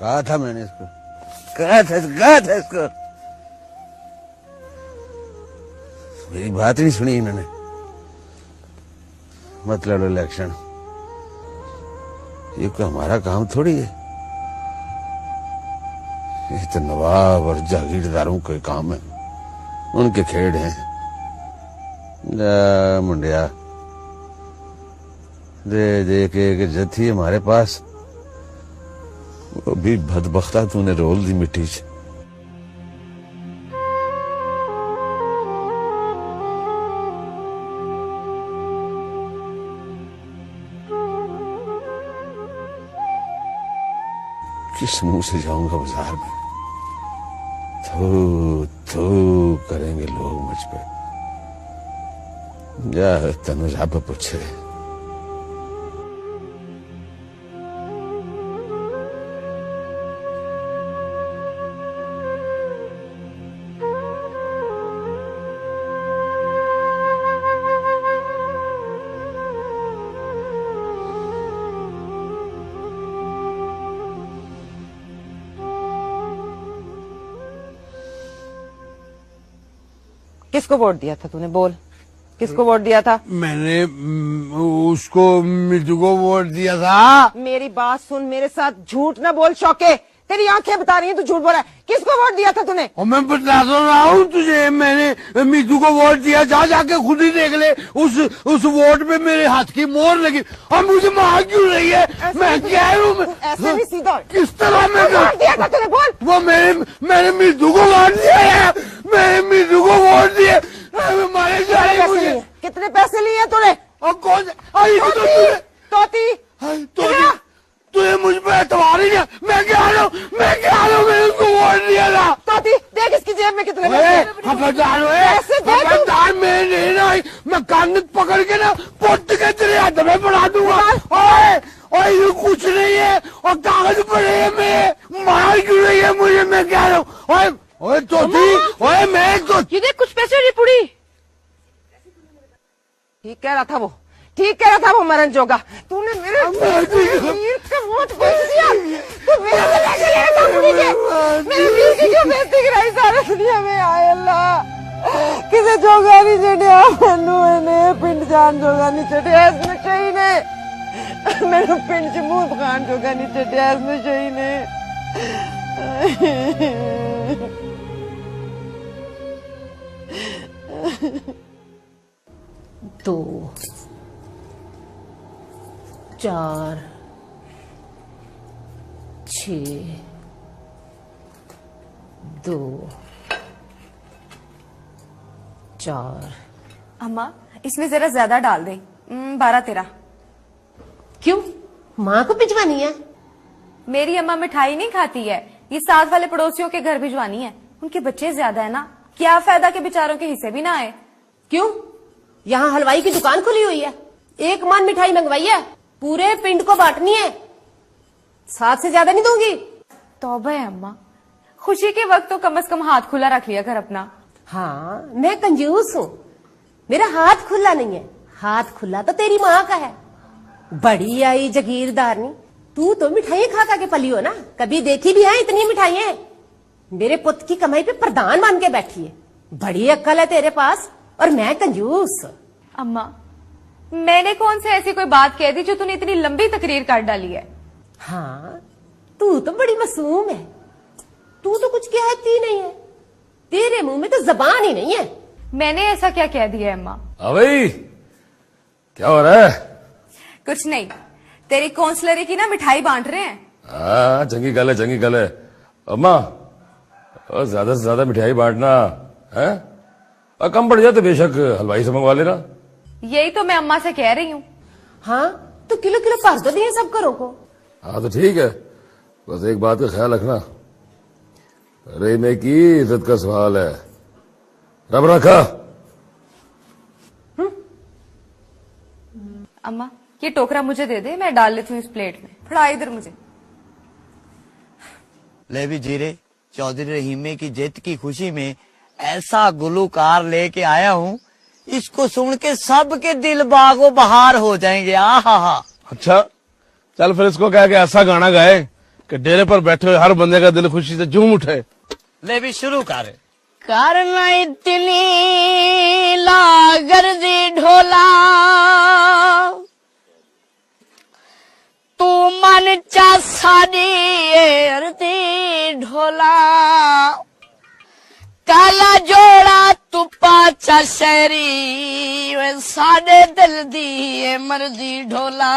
कहा था मैंने इसको, कहा था इसको। मेरी बात नहीं सुनी इन्होंने। मतलब इलेक्शन, ये कोई हमारा काम थोड़ी है, ये तो नवाब और जागीरदारों के काम है, उनके खेड़ हैं। मुंडिया दे दे के एक इज्जत थी हमारे पास, वो भी बदबख्ता तूने रोल दी मिट्टी से। किस मुंह से जाऊंगा बाजार में, थू थू करेंगे लोग मुझ पे। जा तनुजा पे पूछे। किसको वोट दिया था तूने, बोल किसको वोट दिया था? मैंने उसको, मिर्जू को वोट दिया था। मेरी बात सुन, मेरे साथ झूठ ना बोल शौके, तेरी आंखें बता रही हैं तू झूठ बोल रहा है। किसको वोट दिया था तूने? और मैं बता तो रहा हूँ तुझे, मैंने मिर्जू को वोट दिया। जा जाके खुद ही देख ले, उस वोट पे मेरे हाथ की मोहर लगी। और मुझे मार क्यों रही है? मैं कह रहा हूँ ऐसे नहीं सीधा। किस तरह मैं वोट दिया था तूने, बोल। वो मैंने मिर्जू को वोट दिया है, मैंने मिर्जू को वोट दिया। मारे जा रही मुझे। कितने पैसे लिए तूने? और कौन तोती तुझे मुझ पर एतबार ही नहीं। मैं क्या रहा हूँ, मैंने उसको वोट दिया था। तोती देख इसकी जेब में कितने खबरदार, मैं नहीं ना, मैं कान पकड़ के ना पुट के तेरे हाथ में पड़ा दूंगा। ओए ये कुछ नहीं है, और कागज पड़े हैं, मैं मार क्यों रही है मुझे? मैं क्या रहा हूँ? ओए तोती, ओए मैं तो ये देख कुछ पैसे और ये पुड़ी। ठीक कह रहा था वो, ठीक कह रहा था वो मरण जोगा। तूने मेरे वीर का वोट बेच दिया। तू मेरे से पैसे ले रहा था पुड़ी के। मेरे वीर की क्यों बेइज्जती कराई सारी दुनिया में? आए अल्लाह, किसे जोगा नहीं चढ़िया मैनू, इन्हें पिंड जान जोगा नहीं चढ़िया इस नशई ने। मैनू पिंड च मुंह दिखान जोगा नहीं चढ़िया इस नशई ने। 2 4 6 2 4। अम्मा इसमें जरा ज्यादा डाल दे, 12-13। क्यों, माँ को भिजवानी है? मेरी अम्मा मिठाई नहीं खाती है, ये साथ वाले पड़ोसियों के घर भिजवानी है। उनके बच्चे ज्यादा है ना, क्या फायदा के बेचारों के हिस्से भी ना आए। क्यों, यहाँ हलवाई की दुकान खुली हुई है, 1 मन मिठाई मंगवाई है, पूरे पिंड को बांटनी है, 7 से ज्यादा नहीं दूंगी। तौबा है अम्मा, खुशी के वक्त तो कम से कम हाथ खुला रख लिया कर अपना। हाँ, मैं कंजूस हूँ, मेरा हाथ खुला नहीं है, हाथ खुला तो तेरी माँ का है। बड़ी आई जागीरदारनी, तू तो मिठाई खा खा के पली हो ना, कभी देखी भी है इतनी मिठाइयां? मेरे पुत की कमाई पे प्रधान बन के बैठी है, बड़ी अक्ल है तेरे पास, और मैं कंजूस। अम्मा मैंने कौन से ऐसी कोई बात कह दी जो तूने इतनी लंबी तकरीर काट डाली है? हाँ, तू तो बड़ी मासूम है, तू तो कुछ कहती नहीं है, तेरे मुंह में तो जबान ही नहीं है। मैंने ऐसा क्या कह दिया है अम्मा? भाई क्या हो रहा है? कुछ नहीं, तेरी कौंसलरी की ना मिठाई बांट रहे हैं। हाँ, चंगी गल है, चंगी गल है। अम्मा और ज्यादा से ज्यादा मिठाई बांटना है, और कम पड़ जाए तो बेशक हलवाई से मंगवा लेना। यही तो मैं अम्मा से कह रही हूँ। हाँ, तो किलो किलो भर दो दिए सब घरों को। हाँ तो ठीक है, बस एक बात का ख्याल रखना, रहने की इज्जत का सवाल है। रब रखा। अम्मा ये टोकरा मुझे दे दे, मैं डाल लेती हूँ इस प्लेट में। फड़ा इधर मुझे। ले भी जीरे, चौधरी रहीमे की जीत की खुशी में ऐसा गुलूकार लेके आया हूँ, इसको सुन के सबके दिल बागो बहार हो जाएंगे। आहा हा। अच्छा चल फिर इसको कह के ऐसा गाना गाए कि डेरे पर बैठे हुए हर बंदे का दिल खुशी से झूम उठे। ले भी शुरू कर। करना इतनी लागर दी ढोला, तू मन चा साडी अरती ढोला, काला जोड़ा तू पाचा शहरी, वे साडे दिल दी मर्दी ढोला,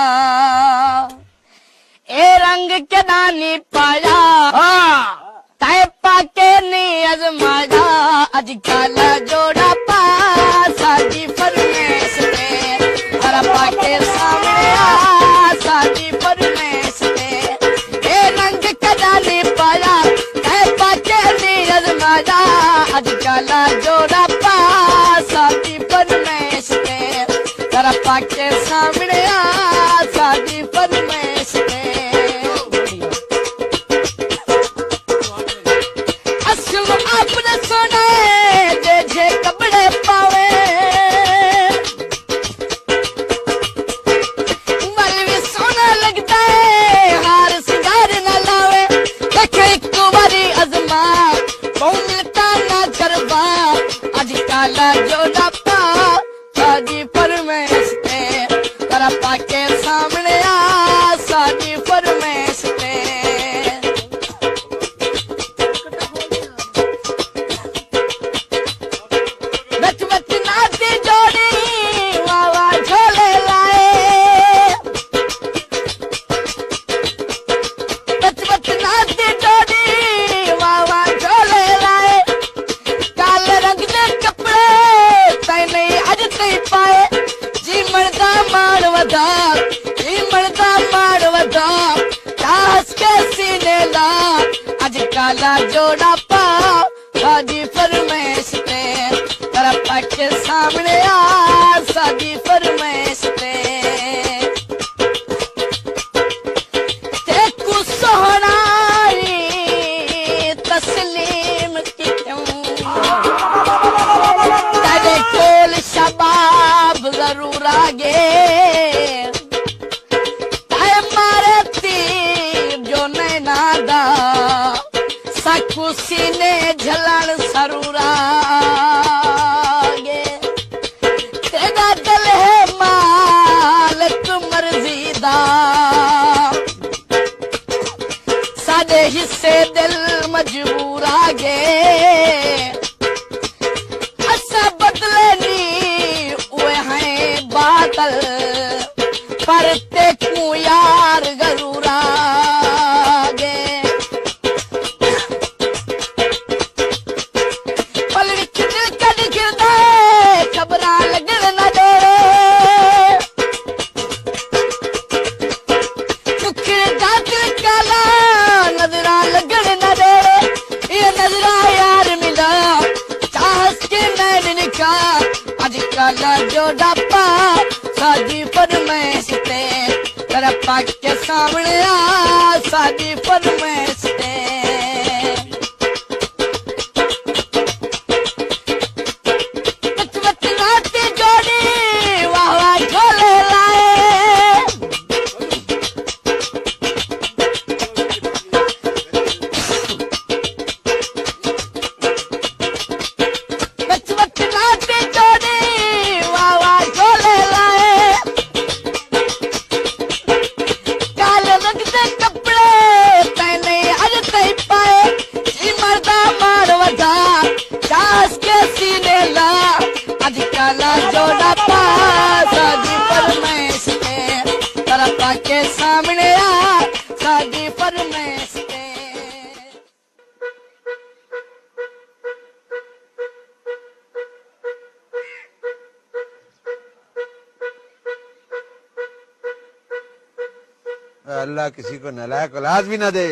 ए रंग के दानी पाया ताए पाके नी अजमाया, अज काला जोड़ा पा साडी फरमेश पे, हरा पाके सामने आ साडी फरमेश पे, ए रंग के दानी पाया ताए पाके नी अजमाया, अज काला जोड़ा पा साडी फरमेश पे, हरा पाके सामने आ साडी फरमेश पे। आपने सुने जे कपड़े पावे, मर भी सोना लगता है हार सिंगार न लावे, देखे एक बारी अजमा बहु मिलता ना करवा, आज काला जोड़ा पा साडी फरमेश पे, तेरा पाके सामने आ साडी फरमेश पे। काला जोड़ा पाओ साडी फरमेश पे, तेरा पाके सामने आ साडी फरमेश पे, तेकू सोहनाई तस्लीम की क्यों, तेरे कोल शबाब जरूर आगे, ताए मारे तीर जो नैना दा, खुशी ने झलन सरूरा गे, तेरा दिल है मालिक मर्जी दा, साडे हिस्से दिल मजबूर आगे, असा बदले नी उए हैं बादल, पर तेकू यार गरूरा गे, काला जोड़ा पा साडी फरमेश पे, तेरा पाके सामने आ साडी फरमेश पे। नाती जोड़ी वाह वाह झोले लाए, नाती जोड़ी जोड़ा पा साडी फरमेश पे, तेरा पाके सामने आ साडी फरमेश पे। अल्लाह किसी को नालायक औलाद भी ना दे।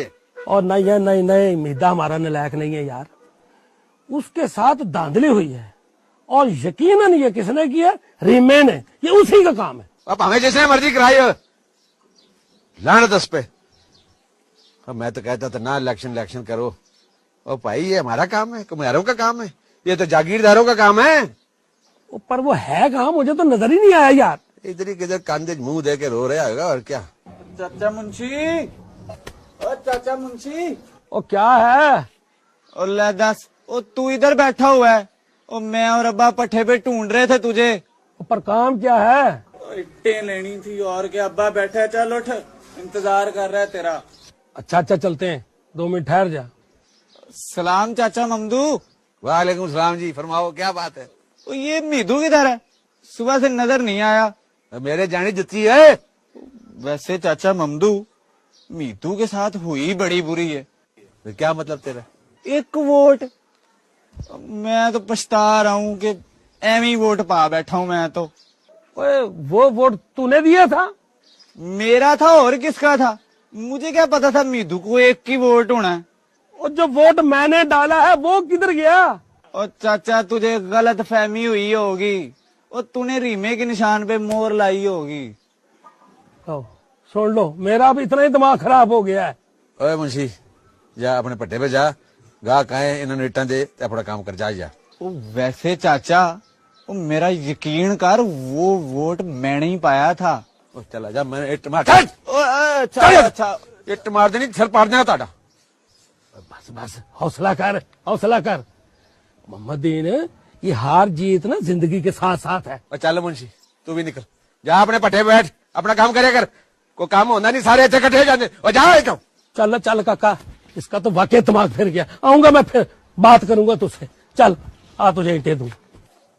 और नहीं है, नहीं नहीं, मीदा हमारा नालायक नहीं है यार, उसके साथ धांधली हुई है और यकीनन ये किसने किया, रिमेन है, ये उसी का काम है। अब हमें जैसे मर्जी कराइए, लानत उस पे। अब मैं तो कहता था ना इलेक्शन करो, और भाई ये हमारा काम है, कुम्हारों का काम है, ये तो जागीरदारों का काम है। पर वो है कहाँ, मुझे तो नजर ही नहीं आया यार। इधर ही किधर कांधे मुंह दे के रो रहा होगा और क्या। चाचा मुंशी, ओ चाचा मुंशी। ओ क्या है? और ले दस, ओ तू इधर बैठा हुआ है, ओ मैं और अब्बा पट्टे पे ढूंढ रहे थे तुझे। पर काम क्या है? इट्टे लेनी थी और क्या। अब्बा बैठा है, चल उठ, इंतजार कर रहा है तेरा। अच्छा चलते हैं, 2 मिनट ठहर जा। सलाम चाचा ममदू। वालेकुम सलाम जी, फरमाओ क्या बात है? ओ ये मीदू किधर है? सुबह से नजर नहीं आया। मेरे जानी जुत्ती है। वैसे चाचा ममदू, मीतू के साथ हुई बड़ी बुरी है। क्या मतलब तेरा? 1 वोट। मैं तो पछता रहा हूँ कि एम ही वोट पा बैठा हूँ मैं तो। ओए वो वोट तूने दिया था? मेरा था और किसका था? मुझे क्या पता था मीदू को 1 की वोट होना है। और जो वोट मैंने डाला है वो किधर गया? और चाचा तुझे गलत फहमी हुई होगी, और तूने रीमे के निशान पे मोहर लाई होगी। सुन लो, मेरा भी इतना ही दिमाग खराब हो गया है। ओए मुंशी, जा अपने पट्टे पे जा, गा कहे इन्होंने इट्टा दे अपना काम कर जा। ओ वैसे चाचा, ओ मेरा यकीन कर, वो वोट मैंने ही पाया था। ओ चला जा, मैंने इट मार। अच्छा, इट मार देनी, सिर पाड़ देना ताड़ा। बस हौसला कर मोहम्मदीन, ये हार जीत ना जिंदगी के साथ साथ है। और चल मुंशी, तू भी निकल जा, अपने पट्टे पे बैठ, अपना काम करे कर। कोई काम होना नहीं, सारे अच्छे इकट्ठे हो जाते। और जा चल काका, इसका तो वाकई दिमाग फिर गया। आऊंगा मैं, फिर बात करूंगा तुझसे। चल आ, तुझे ईंटें दूं।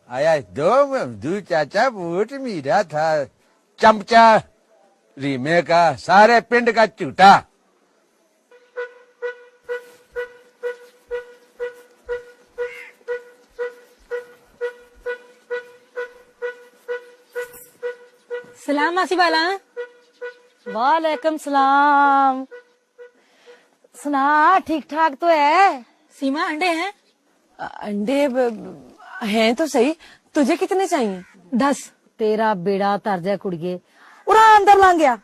आया दो चाचा, वोट मेरा था, चमचा रीमे का, सारे पिंड का झूठा। सलाम मासी बाला। वालेकुम सलाम। सुना, ठीक ठाक तो है? सीमा, अंडे हैं? अंडे हैं तो सही, तुझे कितने चाहिए? 10। तेरा बेड़ा तर जाए कुड़िए, उरा अंदर लांग गया।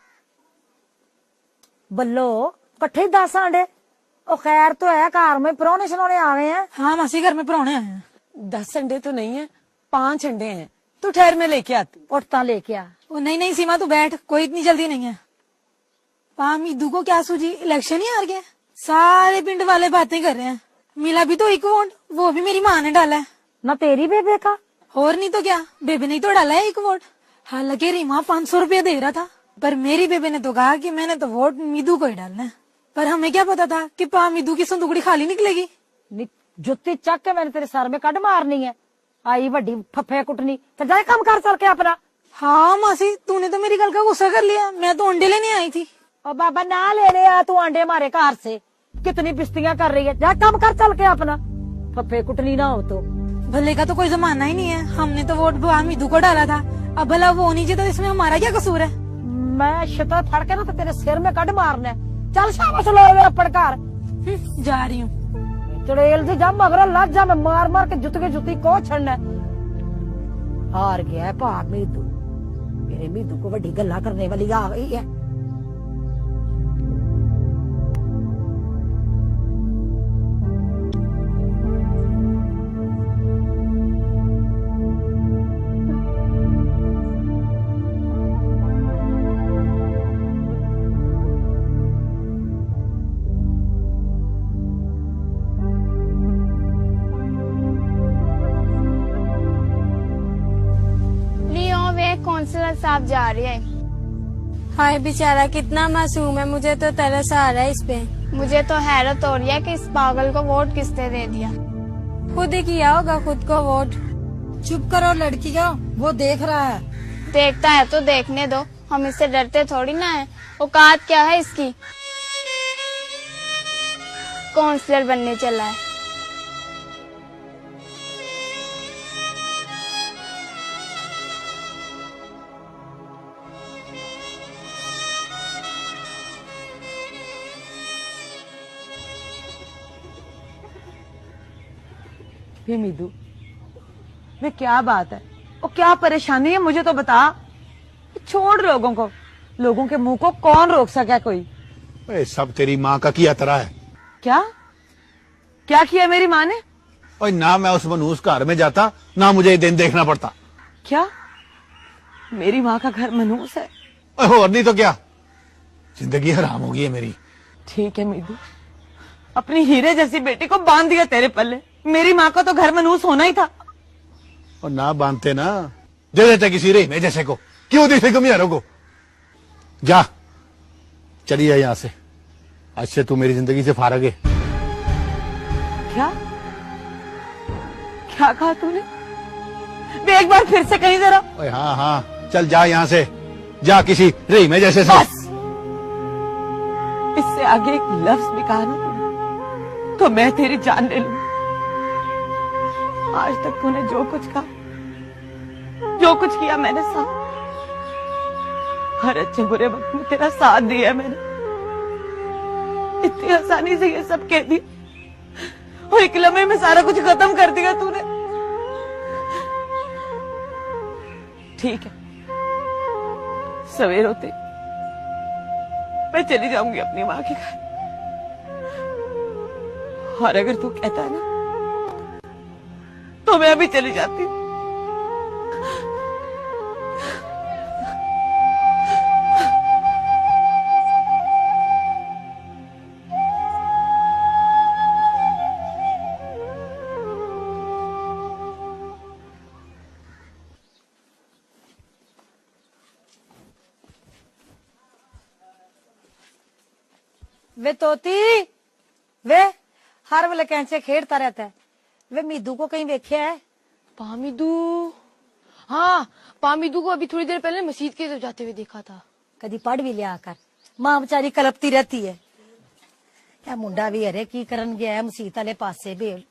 बल्लो, कट्ठे 10 अंडे। ओ खैर तो है, घर में परौने शरौने आ गए हैं। हाँ मासी, घर में परौने आए हैं। 10 अंडे तो नहीं है, 5 अंडे हैं। तू ठहर, मैं लेके आती। उठता लेके आ। ओ नहीं सीमा, तू बैठ, कोई इतनी जल्दी नहीं है। मीदू को क्या सूझी, इलेक्शन ही हार गया। सारे पिंड वाले बातें कर रहे हैं। मिला भी तो 1 वोट, वो भी मेरी माँ ने डाला है। ना तेरी बेबे का? और नहीं तो क्या, बेबे ने तो डाला है 1 वोट। हालांकि रीमा 500 रुपया दे रहा था, पर मेरी बेबे ने तो कहा कि मैंने तो वोट मीदू को ही डालना है। पर हमें क्या पता था कि मीदू की संदूकड़ी खाली निकलेगी। जुत्ती चक के मैंने तेरे सर में कट मारनी है। आई बड़ी फफे कुटनी, तो जाए काम कर चल के अपना। हाँ मासी, तूने तो मेरी गल का गुस्सा कर लिया। मैं तो अंडे लेने आई थी। और बाबा ना लेने आ तू अंडे हमारे घर से। कितनी बिस्तियां कर रही है, जा काम कर चल के अपना। फफे कुटनी ना हो तो। भले का तो कोई जमाना ही नहीं है। हमने तो वोट मीदू को डाला था, अब भला वो नहीं जीता, इसमें हमारा क्या कसूर है? मैं शता फड़ के ना तो तेरे सिर में कट मारना है। चल शाबाश लो अपने घर। जा रही हूँ। चुड़ैल से जा, मगर लग जा, मैं मार मार के जुत्ती को छड़ना। हार गया है भा मीदू। मेरे मीदू को बड़ी गल्ला करने वाली आ गई है। काउंसलर साहब जा रहे हैं। हाय बेचारा, कितना मासूम है, मुझे तो तरस आ रहा है इस पे। मुझे तो हैरत हो रही है कि इस पागल को वोट किसने दे दिया। खुद ही किया होगा खुद को वोट। चुप करो लड़की का, वो देख रहा है। देखता है तो देखने दो, हम इससे डरते थोड़ी ना है। औकात क्या है इसकी, काउंसलर बनने चला है। मीदू, वे क्या बात है, और क्या परेशानी है, मुझे तो बता। छोड़ लोगों को, लोगों के मुंह को कौन रोक सका कोई। सब तेरी माँ का किया तरह है। क्या क्या किया मेरी माँ ने? और ना मैं उस मनूस घर में जाता, ना मुझे दिन देखना पड़ता। क्या मेरी माँ का घर मनूस है? और नहीं तो क्या, जिंदगी हराम हो गई है मेरी। ठीक है मीदू, अपनी हीरे जैसी बेटी को बांध दिया तेरे पल्ले। मेरी माँ को तो घर मनूस होना ही था। और ना बांधते ना, दे देते किसी रे में जैसे को। क्यों देते कमियारों को? जा, चली जा यहां से। आज से तू मेरी जिंदगी से फारग है। क्या क्या कहा तूने? वे एक बार फिर से कहीं जरा। ओए हाँ हाँ, चल जा यहां से। जा किसी रे में जैसे से। बस, इससे आगे एक लफ्ज भी कहा ना तूने तो मैं तेरी जान ले लूं। आज तक तूने जो कुछ कहा, जो कुछ किया मैंने साथ, हर अच्छे बुरे वक्त में तेरा साथ दिया मैंने। इतनी आसानी से ये सब कह दिया और एक लम्हे में सारा कुछ खत्म कर दिया तूने। ठीक है, सवेर होते मैं चली जाऊंगी अपनी माँ के घर। और अगर तू कहता है ना तो मैं अभी चली जाती हूँ। वे तोती, वे हर वेले कैंचे खेड़ता रहता है। वे मीदू को कहीं देखा है? पामिदू, हाँ पामिदू को अभी थोड़ी देर पहले मस्जिद की तरफ जाते हुए देखा था। कदी पढ़ भी लिया कर, मां बेचारी कलपती रहती है। क्या मुंडा भी अरे की करन गया है मसीत वाले पासे भी।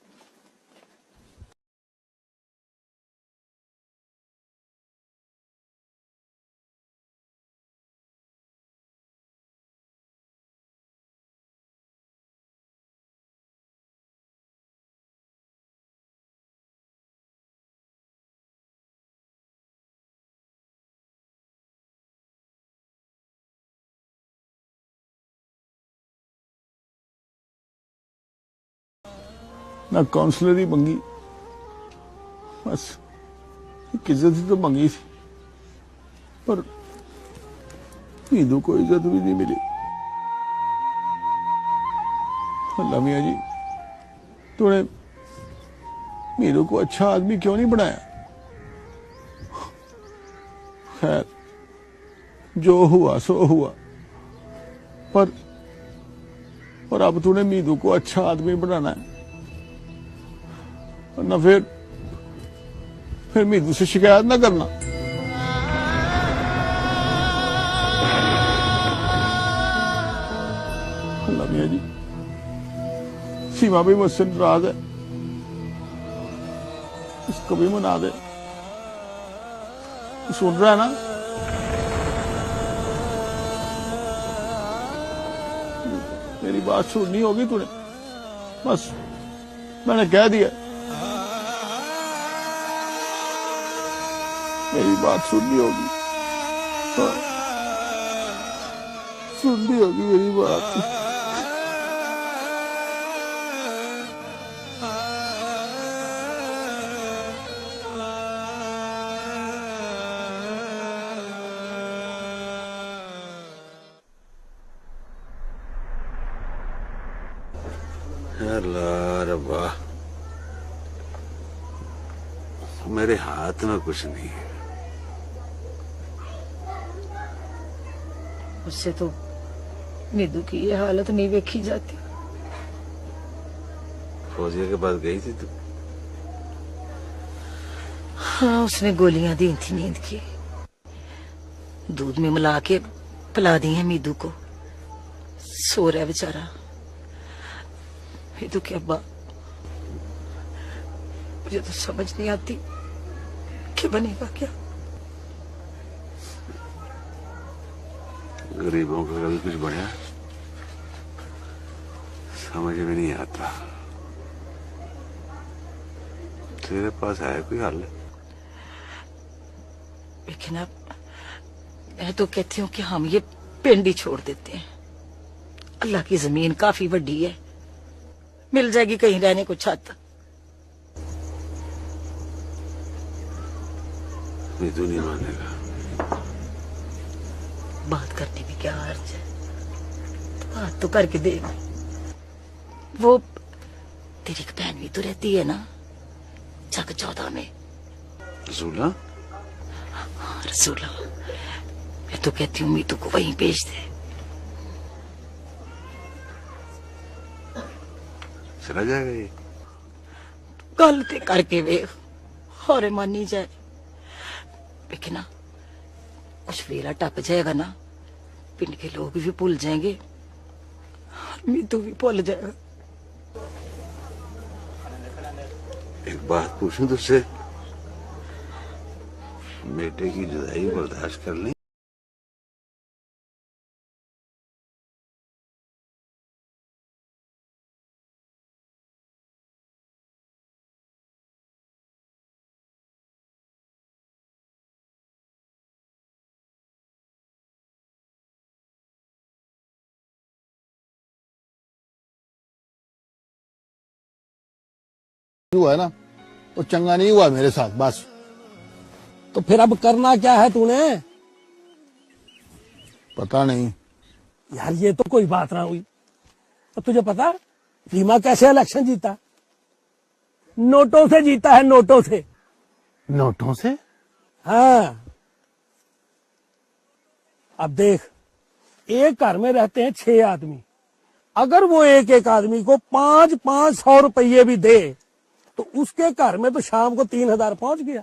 ना काउंसलर ही मंगी, बस एक इज्जत ही तो मंगी थी, पर मीदू को इज्जत भी नहीं मिली। अल्लाह मियां जी, तूने मीदू को अच्छा आदमी क्यों नहीं बनाया? खैर, जो हुआ सो हुआ, पर अब तूने मीदू को अच्छा आदमी बनाना है, ना फिर मीदू से शिकायत ना करना। अल्लाह मियां जी, सीमा भी मुझसे नाराज है, इसको भी मना दे। सुन रहा है ना? मेरी बात सुननी होगी तूने, बस मैंने कह दिया। मेरी बात सुननी होगी, हाँ, सुननी होगी मेरी बात। अल्लाह रब्बा, मेरे हाथ में कुछ नहीं है। उससे तो मीदू की ये हालत नहीं देखी जाती। फौजिया के पास गई थी तू? हाँ, उसने गोलियां दी थी नींद की, दूध में मिला के पिला दी है मीदू को। सो रहा है बेचारा। मीदू के अब्बा, मुझे तो समझ नहीं आती कि बनेगा क्या। गरीबों का कभी कुछ बढ़ा समझ में नहीं आता। तेरे पास है कोई हल? लेकिन अब मैं तो कहती हूँ कि हम ये पिंड ही छोड़ देते हैं। अल्लाह की जमीन काफी बड़ी है, मिल जाएगी कहीं रहने को छत। मीदू नहीं मानेगा। बात करने में क्या अर्ज है? बात तो करके देख। वो तेरी एक बहन भी तो रहती है ना चक 14 में। रसूला? हाँ रसूला, मैं तो कहती हूँ मीतू को वहीं भेज दे। चला जाएगा ये? गल ते करके वेख, हौरे मानी जाए। लेकिन ना कुछ वेला टप जाएगा ना, पिंड के लोग भी भूल जाएंगे, मीतू भी भूल जाएगा। एक बात पूछूं तुझसे, बेटे की जुदाई बर्दाश्त कर लें? हुआ है ना, वो चंगा नहीं हुआ मेरे साथ बस। तो फिर अब करना क्या है तूने? पता नहीं यार, ये तो कोई बात ना हुई। तो तुझे पता रीमा कैसे इलेक्शन जीता? नोटों से जीता है, नोटों से। नोटों से? हाँ। अब देख, एक घर में रहते हैं 6 आदमी। अगर वो एक एक आदमी को 500 रुपये भी दे तो उसके घर में तो शाम को 3000 पहुंच गया।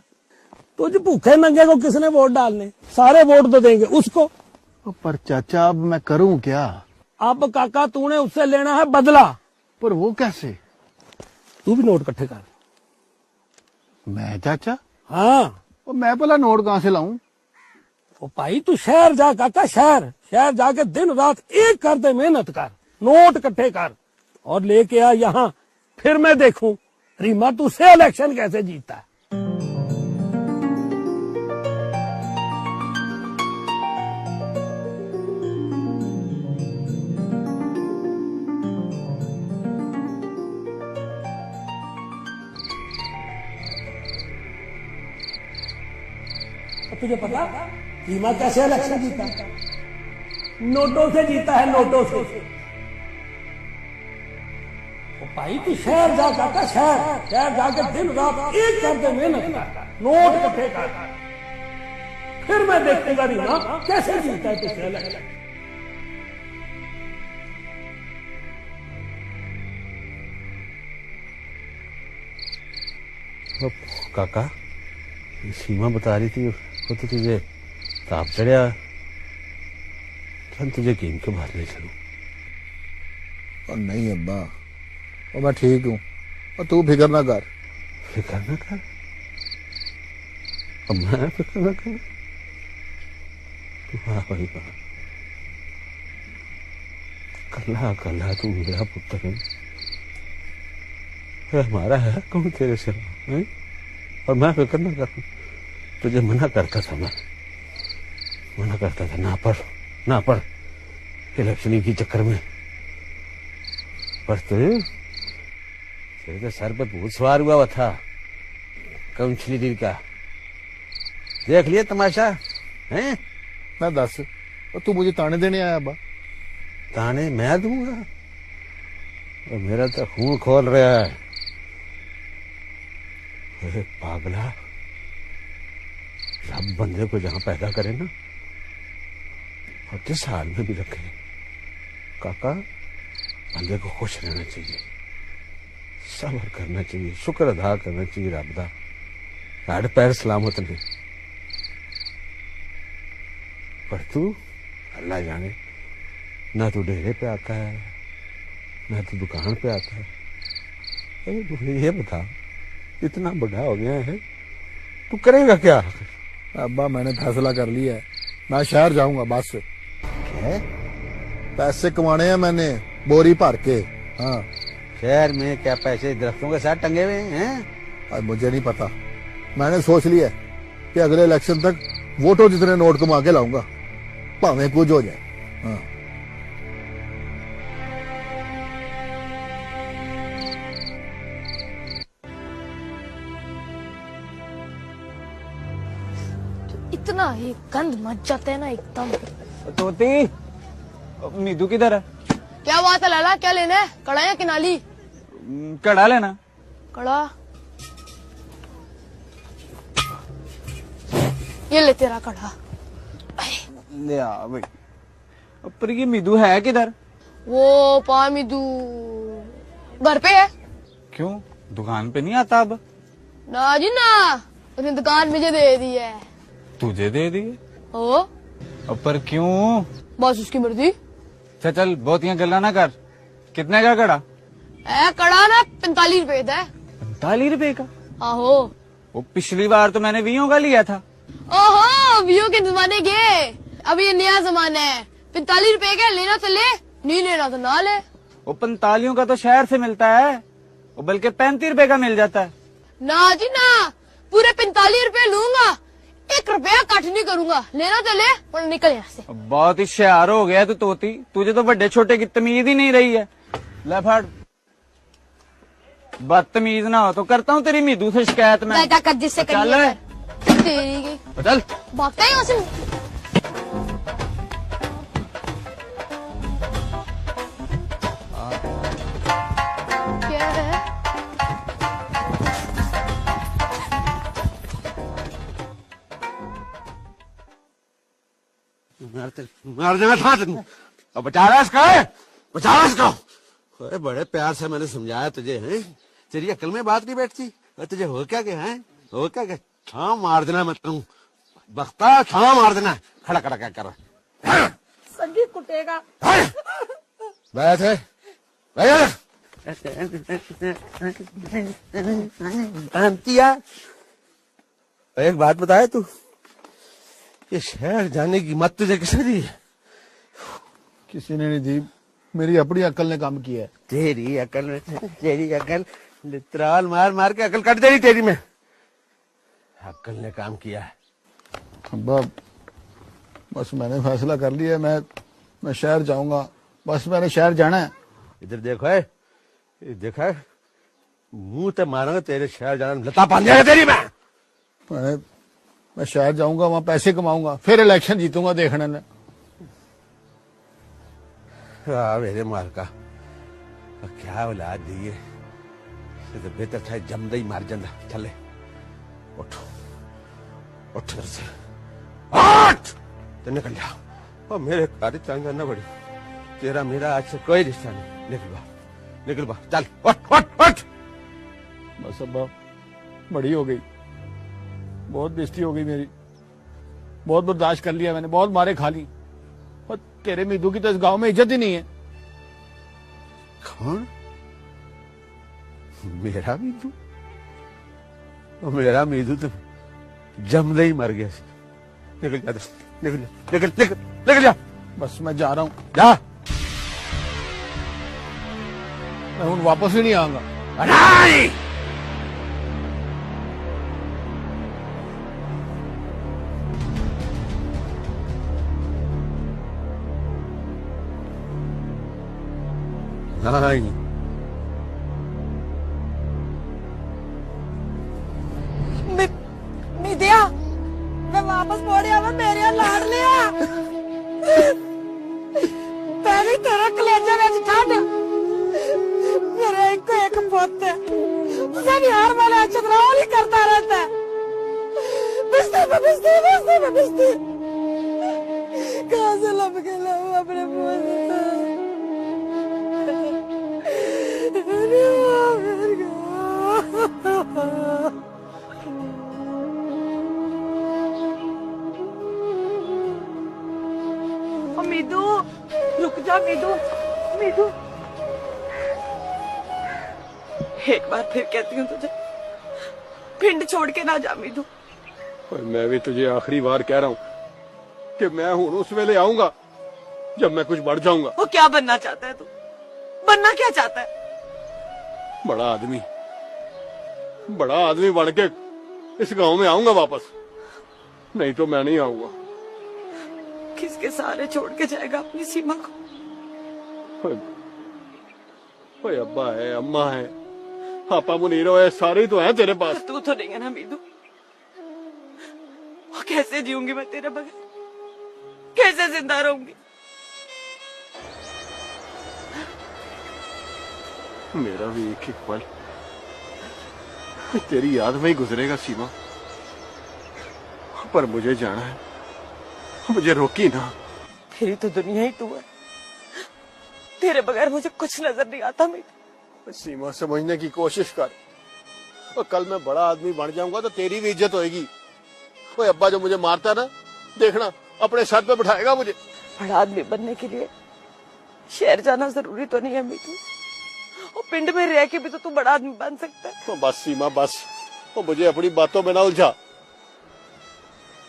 तो जो भूखे नंगे को किसने वोट डालने? सारे वोट तो देंगे उसको। पर चाचा अब मैं करूं क्या? अब काका तूने उससे लेना है बदला। पर वो कैसे? तू भी नोट इकट्ठे कर। मैं चाचा? हाँ। और मैं भला नोट कहां से लाऊं? ओ भाई तू शहर जा काका, शहर जाके दिन रात एक कर दे, मेहनत कर, नोट इकट्ठे कर और लेके आ यहाँ। फिर मैं देखूं रीमा तुझसे इलेक्शन कैसे जीतता है। तुझे पता रीमा कैसे इलेक्शन जीता? नोटों से जीता है, नोटों से। भाई तू शहर जा काका, शहर जाके दिन रात एक करके मेहनत कर, नोट इकट्ठे कर। फिर मैं देखूंगा रीमा कैसे जीता है तुझसे इलेक्शन। काका, सीमा बता रही थी वो तो तुझे ताप चढ़िया, चल तुझे गेम के बाहर ले चलूं। और नहीं अब्बा, और मैं ठीक हूँ, और तू फिक्र ना कर। फिक्र ना कर? अब मैं फिक्र ना कर? वाह भाई वाह, कल्ला कल्ला तू मेरा पुत्र है। हमारा है कौन तेरे सिवा? है? और मैं फिक्र ना करूं? तुझे मना करता था, मैं मना करता था, ना पढ़ इलेक्शन की चक्कर में। पर तेरे तो सर पे भूत सवार हुआ था कौंछली दिन का। देख लिया तमाशा है? मैं दस, और तू मुझे ताने देने आया अब्बा? ताने मैं दूंगा? और मेरा तो खून खोल रहा है। अरे पागला, रब बंदे को जहां पैदा करे ना, और जिस हाल में भी रखे, काका बंदे को खुश रहना चाहिए, सब्र करना चाहिए, शुक्र अदा करना चाहिए रब दा। साढ़े पैर सलामत ने। पर तू अल्लाह जाने, ना तू डेरे पे आता है, ना तू दुकान पे आता है। अरे ये बता, इतना बड़ा हो गया है, तू करेगा क्या? अब्बा मैंने फैसला कर लिया है, मैं शहर जाऊंगा बस। क्या? पैसे कमाने हैं मैंने, बोरी भर के। हाँ। शहर में क्या पैसे दरख्तों के साथ टंगे हुए हैं? अब मुझे नहीं पता, मैंने सोच लिया कि अगले इलेक्शन तक वोटों जितने नोट कमा के लाऊंगा, भावें कुछ हो जाए। हाँ। इतना ही गंद मच जाता है ना एकदम। तोती, मीदू किधर है? क्या बात है लाला, क्या लेना है? कड़ा या किनाली? कड़ा लेना। कड़ा ये ले तेरा कड़ा। ले आ भाई। पर ये मीदू है किधर? वो पा मीदू घर पे है। क्यों दुकान पे नहीं आता अब? ना जी ना, उसने दुकान मुझे दे दी है। तुझे दे दिए? ओ पर क्यों? बस उसकी मर्जी। चल बहुत यहाँ गल्ला ना कर। कितने का कड़ा? कड़ा ना 45 रुपए का। 45 रुपए का? आहो। वो पिछली बार तो मैंने 20 का लिया था। ओहो, 20 के जमाने के, अब ये नया जमाना है। 45 रुपए का लेना तो ले, नहीं लेना तो ना ले। वो 45 का तो शहर से मिलता है, वो बल्कि 35 रुपए का मिल जाता है। ना जी ना, पूरे 45 रुपए लूंगा, 1 रुपया कट नहीं करूंगा। लेना तो ले और निकल यहाँ से। बहुत ही होशियार हो गया तू तोती, तुझे तो बड़े छोटे की तमीज ही नहीं रही है। ले फट, बदतमीज ना हो तो करता हूँ तेरी मीदू से शिकायत में। जिससे चल तेरी की चल भागता है यहाँ से। क्या है? मार देना था तुम। अब बचा रहा इसका है, बचा रहा इसका। अरे बड़े प्यार से मैंने समझाया तुझे, हैं? तेरी अकल में बात नहीं बैठती। अरे तुझे हो क्या गया है, हो क्या गया? हाँ मार देना मत तू बख्ता, हाँ मार देना। खड़ा खड़ा क्या कर रहा? संगी कुटेगा। बैठ है एक बात बताए तू, ये शहर जाने की मत तुझे किसने दी? किसी ने नहीं दी, मेरी अपनी अकल ने काम किया है। तेरी अकल लित्राल मार मार के अकल कट जाएगी तेरी में। अकल ने काम किया है। अब्बा बस मैंने फैसला कर लिया है, मैं शहर जाऊंगा। बस मैंने शहर जाना है। इधर देखो है, देखा है मुंह तो मारूंगा तेरे शहर जाना, लता पान जाएगा तेरी में। मैं शहर जाऊंगा, वहां पैसे कमाऊंगा, फिर इलेक्शन जीतूंगा देखने ने। मेरे माल का क्या औलाद दी है, तो बेहतर था जमदा ही मार जाता। चले उठो उठ से उठ, तो निकल जाओ। और मेरे कारी चांगा ना बड़ी, तेरा मेरा आज से कोई रिश्ता नहीं। निकल बा चल उठ उठ उठ। बस अब्बा बड़ी हो गई, बहुत बेइज्जती हो गई मेरी, बहुत बर्दाश्त कर लिया मैंने, बहुत मारे खा ली। और तेरे मीदू की तो इस गांव में इज्जत ही नहीं है। कौन? मेरा मीदू? मेरा मीदू तो जमले ही मर गया। निकल जा, निकल जा, निकल निकल निकल जा। बस मैं जा रहा हूँ, जा। मैं हूँ वापस ही नहीं आऊंगा। नहीं मीदिया मैं वापस मोड़िया, मैं मेरे लाड़ लिया। पहले तेरा कलेजा में ठंड, मेरा एक पुत है, उसे भी हर वाला चतरावली करता रहता है। बिस्ते कहाँ से लब के लाऊं अपने मीदू रुक जा। मीदू एक बार फिर कहती हूँ तुझे, पिंड छोड़ के ना जा मीदू। मैं भी तुझे आखिरी बार कह रहा हूँ कि मैं हूं उस वेले आऊंगा जब मैं कुछ बढ़ जाऊंगा। वो क्या बनना चाहता है तू? बनना क्या चाहता है? बड़ा आदमी बन के इस गांव में आऊंगा वापस, नहीं तो मैं नहीं आऊंगा। किसके सहारे छोड़ के जाएगा अपनी सीमा को? ओए अब्बा है, अम्मा है, पापा मुनीरो है, सारे तो हैं तेरे पास। तू तो नहीं है ना मीदू। कैसे जीऊंगी मैं तेरे बगैर? कैसे जिंदा रहूंगी? मेरा भी एक एक पल तेरी याद में ही गुजरेगा सीमा, पर मुझे जाना है, मुझे रोकी ना। मेरी तो दुनिया ही तू है, तेरे बगैर मुझे कुछ नजर नहीं आता। मीठू सीमा समझने की कोशिश कर, और कल मैं बड़ा आदमी बन जाऊंगा तो तेरी भी इज्जत होएगी। कोई अब्बा जो मुझे मारता ना, देखना अपने सर पे बिठाएगा मुझे। बड़ा आदमी बनने के लिए शहर जाना जरूरी तो नहीं है मीठू, और पिंड में रह के भी तो तू बड़ा आदमी बन सकता है। तो बस सीमा बस, वो मुझे अपनी बातों में ना उलझा।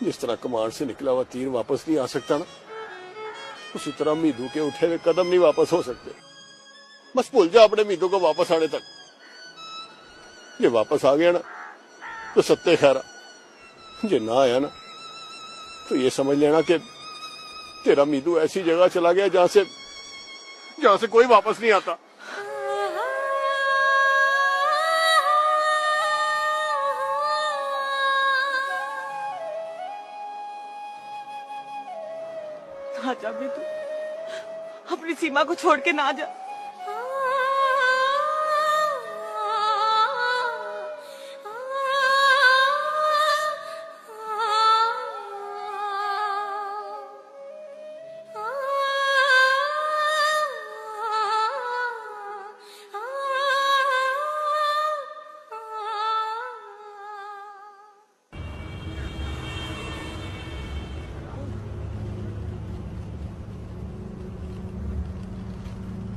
जिस तरह कमांड से निकला हुआ तीर वापस नहीं आ सकता ना, उसी तरह मीदू के उठे हुए कदम नहीं वापस हो सकते। बस भूल जा अपने मीदू को वापस आने तक। ये वापस आ गया ना तो सत्ते खैरा, ये ना आया ना तो ये समझ लेना कि तेरा मीदू ऐसी जगह चला गया जहां से कोई वापस नहीं आता। ना जा मीठू, अपनी सीमा को छोड़ के ना जा।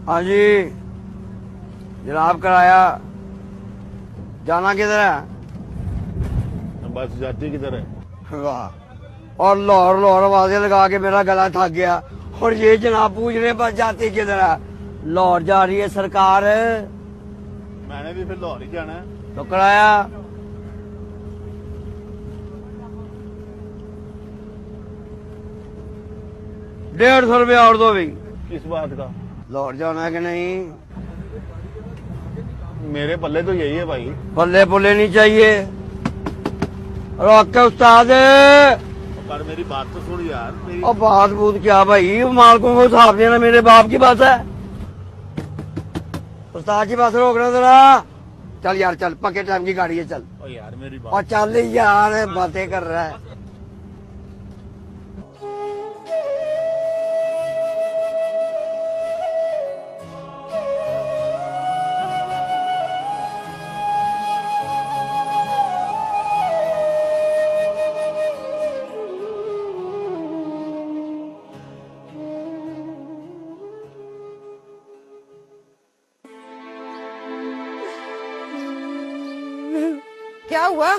हाँ जी जनाब, कराया। जाना किधर है? बस जाती किधर है? वाह, और लाहौर आवाजें लगा के मेरा गला थक गया, और ये जनाब पूछ रहे बस जाती किधर है? लाहौर जा रही है सरकार। मैंने भी फिर लाहौर ही जाना है। तो कराया। ₹150 और दो भी। किस बात का? लाहौर जाना है कि नहीं? मेरे पल्ले तो यही है भाई। पल्ले पुल्ले नहीं चाहिए, रोक के उस्ताद। पर मेरी बात तो सुन यार। और बात बूत क्या भाई, मालकों को हिसाब देना मेरे बाप की बात है। उस्ताद की बात रोकना जरा। चल यार चल, पक्के टाइम की गाड़ी है, चल। यार मेरी बात। और चल यार, बातें कर रहा है। क्या हुआ?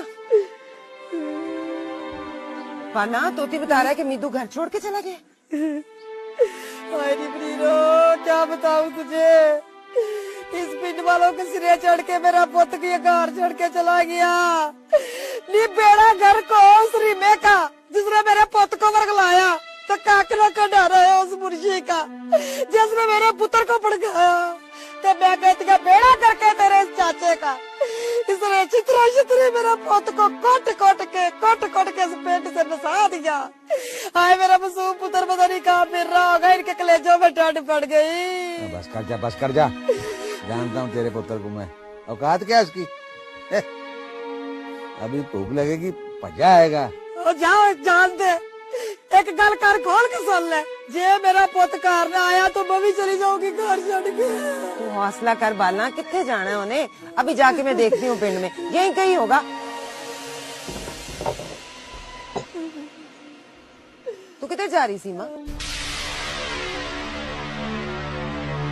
पाना, तोती बता रहा है कि मीदू घर छोड़ के चला गया। हाय निबरीरो, क्या बताऊं तुझे, इस पिंड वालों के सिरे चढ़ के मेरा पुत की घर छोड़ के चला गया। नी बेड़ा घर को उस रीमे का जिसने मेरे पुत को वर्गलाया, तो काकना का डर है उस मुर्शी का जिसने मेरे पुत्र को भड़काया। तो मैं कहती का बेड़ा करके तेरे इस चाचे का, इसने चित्रा मेरा पुत को कोट कोट के इस पेट से नसा दिया। हाय मेरा मासूम पुत्र पता नहीं कहाँ फिर रहा होगा, इनके कलेजों में ठंड पड़ गई। बस कर जा, जानता हूँ तेरे पुत्र को मैं। औकात क्या उसकी? अभी भूख लगेगी, पजा आएगा। जाओ जान दे, एक गल कर खोल के सुन ले, जे मेरा पुत घर न आया तो मैं भी चली जाऊंगी घर छोड़ के। तू हौसला कर बालना, कितने जाना है उन्हें? अभी जाके मैं देखती हूँ पिंड में, यहीं कहीं होगा। तू किधर जा रही सीमा?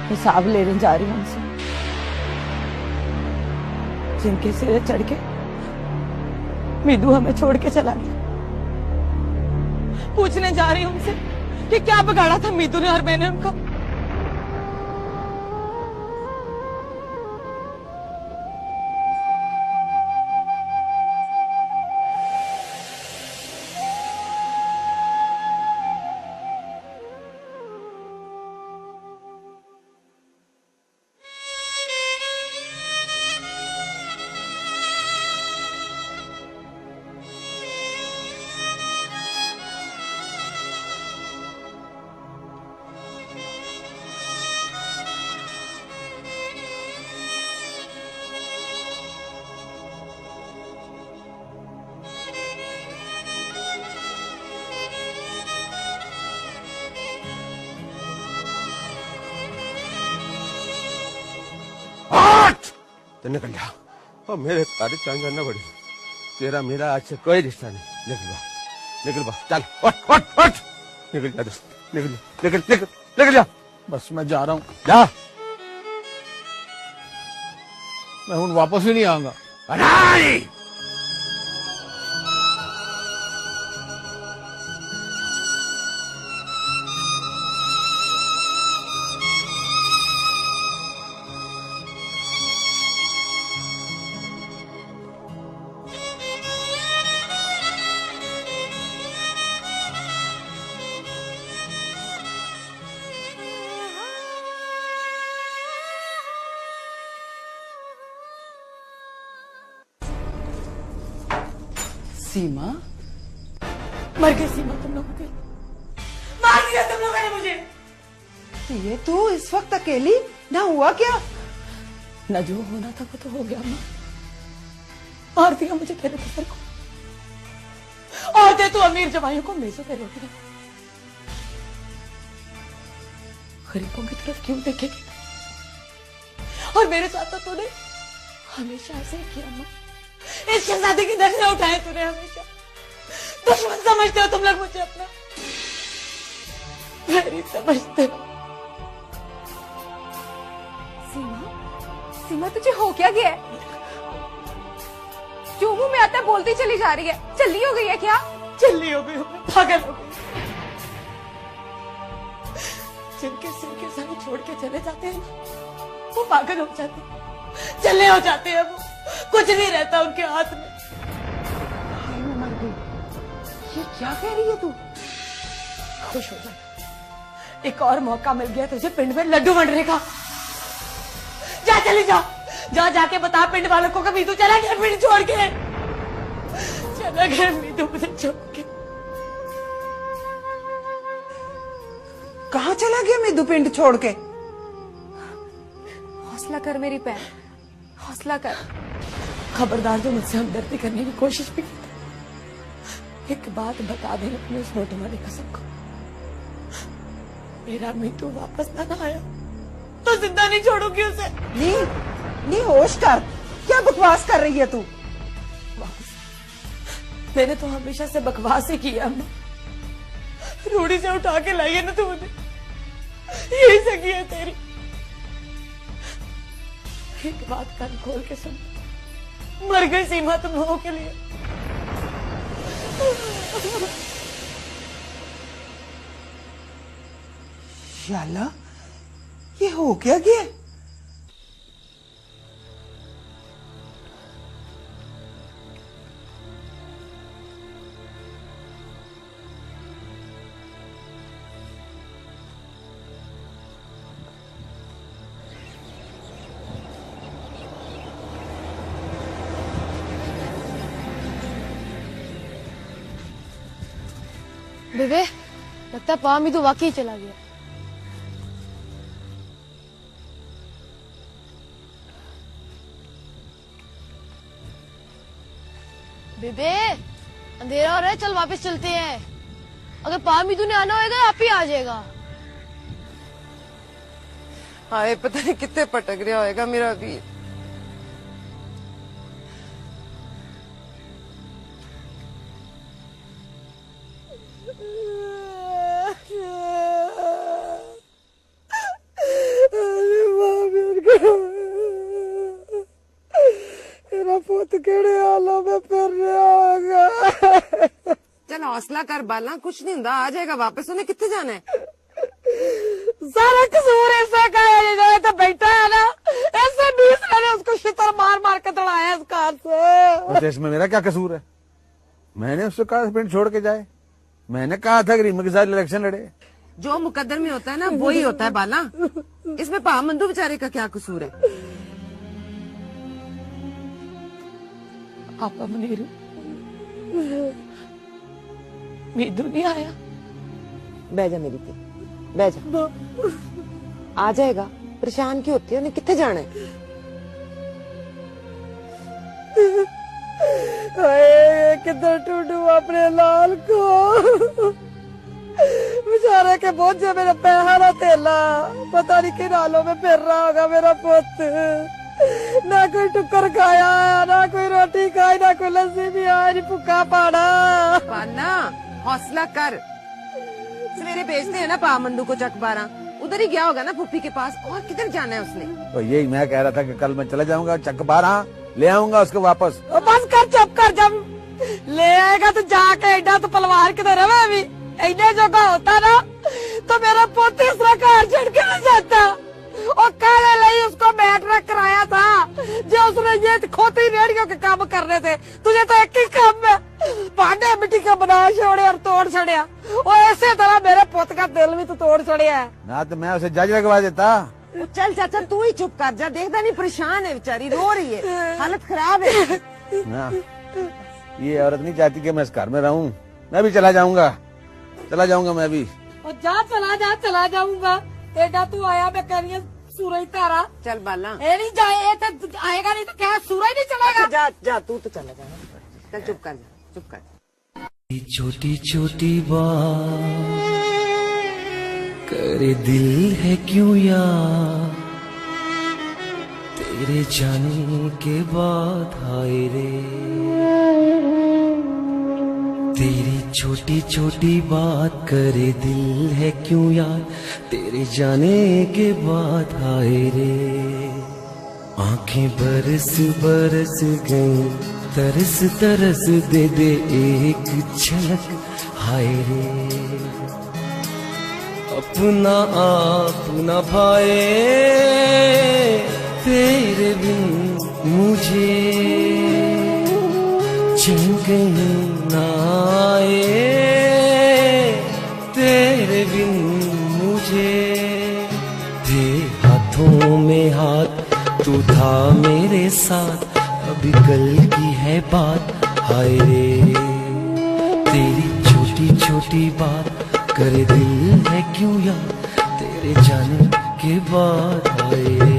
हिसाब लेने जा रही हूँ उनसे, जिनके सिरे चढ़ के मीदू हमें छोड़ के चला गया। पूछने जा रही हूँ उनसे कि क्या बिगाड़ा था मीदू ने और मैंने उनको। निकल जा। और मेरे घर चांद जाना पड़ी, तेरा मेरा आज से कोई रिश्ता नहीं। निकल बा, चल उठ निकल जा, निकल जा। बस मैं जा रहा हूँ, जा। मैं हूँ वापस भी नहीं आऊंगा। सीमा मर गई, सीमा तुम लोगों के मार दिया तुम लोगों ने मुझे। ये तू इस वक्त अकेली ना, हुआ क्या? न जो होना था वो तो हो गया माँ। मार दिया मुझे तेरे पुत्र को, और दे तू अमीर जवाइयों को मेजों पे रोटी। गरीबों की तरफ क्यों देखेगी? और मेरे साथ तो तूने हमेशा ऐसे ही किया माँ। इस शहजादी की नजरें उठाए तूने हमेशा। दुश्मन समझते हो तुम लोग मुझे अपना, मेरी समझते हो। सीमा तुझे हो क्या गया है? जो मुंह में आता है बोलती चली जा रही है। चली हो गई है क्या? चिल्ली हो गई हूँ, पागल हो गई। जिनके सिर के सारे छोड़ के चले जाते हैं ना, वो पागल हो जाते हैं, चले हो जाते हैं। वो कुछ नहीं रहता उनके हाथ में। मर गई, ये क्या कह रही है तू? खुश हो जा, एक और मौका मिल गया तुझे पिंड में लड्डू बंटने का। जा चली जा, जाके बता पिंड वालों को कि मीतू चला गया पिंड छोड़ के। चला गया मीतू मुझे छोड़ के। कहाँ चला गया मीतू पिंड छोड़ के? हौसला कर मेरी बहन, हौसला कर। खबरदार जो मुझसे हमदर्दी करने की कोशिश भी की। एक बात बता दे अपने उस नोट वाले कसम को, मेरा मीतू वापस ना आया तो जिंदा नहीं छोड़ूंगी उसे। नहीं होश कर, क्या बकवास कर रही है तू? मैंने तो हमेशा से बकवास ही किया अम्मा। रूढ़ी से उठा के लाई है ना तूने, यही सकी है तेरी। एक बात कान खोल के सुन, मर गई सीमा तुम लोगों के लिए। शाला, ये हो क्या गया? बेबे लगता है पाम ही तो वाकई चला गया। बेबे अंधेरा हो रहा है, चल वापस चलते हैं। अगर पाम ही तूने आना होगा आप ही आ जाएगा। हाय पता नहीं कितने पटक रहा होगा मेरा भी। चल हौसला कर बाला, कुछ नहीं होता, आ जाएगा वापस। उन्हें कितने जाना है? सारा कसूर ऐसा का है तो बैठा है ना, ऐसे 20 मैंने उसको शितर मार मार के दौड़ाया इस कार से। तो इसमें मेरा क्या कसूर है? मैंने उससे कहा पिंड छोड़ के जाए, मैंने कहा था रीमा के साथ इलेक्शन लड़े। जो मुकद्दर में होता है ना वो ही होता है बाला, इसमें पामंदू बेचारे का क्या कसूर है? आपा मुनीरू मीदू नहीं आया? बह जा मेरी थी, बह जा, आ जाएगा। परेशान क्यों होती है? उन्हें कितने जाना है? किधर ढूंढू अपने लाल को, बेचारे के बोझे मेरा पैहारा तेला, पता नहीं किन हालों में फिर रहा होगा मेरा पुत्र। ना कोई टुक्कर खाया, ना कोई रोटी खाई, ना कोई लस्सी भी, आज भूखा पाना। पाना हौसला कर, सवेरे भेजते हैं ना पा मंदू को चक 12, उधर ही गया होगा ना फूफी के पास, और किधर जाना है उसने? तो यही मैं कह रहा था कि कल मैं चला जाऊंगा चक 12 ले आऊंगा उसको वापस। बस कर, चुप कर, जब ले आएगा तो जाके एडा तो पलवार किधर है मैं भी, ऐने जगह होता ना तो मेरा पोते इस तरह कार चढ़ के नहीं जाता। और कहने लगी उसको मैट्रिक कराया था जो उसने ये खोती रेडियो के काम करने थे, तुझे तो एक ही काम में भांडे मिट्टी का बना छोड़े और तोड़ छोड़िया, और ऐसे तरह मेरे पुत का दिल भी तो तोड़ छोड़िया है ना, तो मैं उसे जज लगवा देता। चल चाचा तू ही चुप कर जा, देखता नहीं परेशान है बेचारी, रो रही है, हालत खराब है ना, ये औरत नहीं चाहती कि मैं इस घर में रहूं, मैं भी चला जाऊंगा मैं भी। और जा चला जाऊंगा, एडा तू आया मैं कह रही सूरज तारा। चल बाला ये नहीं जाए, आएगा नहीं तो क्या सूरज नहीं चलेगा? जा जा तू तो चला जा, चल चुप कर जा, चुप कर। छोटी छोटी बात करे दिल है क्यों यार, तेरे जाने के बाद हाय रे, तेरी छोटी छोटी बात करे दिल है क्यों यार, तेरे जाने के बाद हाय रे, आंखें बरस बरस गई, तरस तरस दे दे एक झलक हाय रे, अपना आप न भाए तेरे बिन मुझे, चैन कहीं ना आए तेरे बिन मुझे, थे हाथों में हाथ तू था मेरे साथ, अभी कल की है बात हाय रे, तेरी छोटी छोटी बात करे दिल है क्यों यार, तेरे जाने के बाद हाय रे।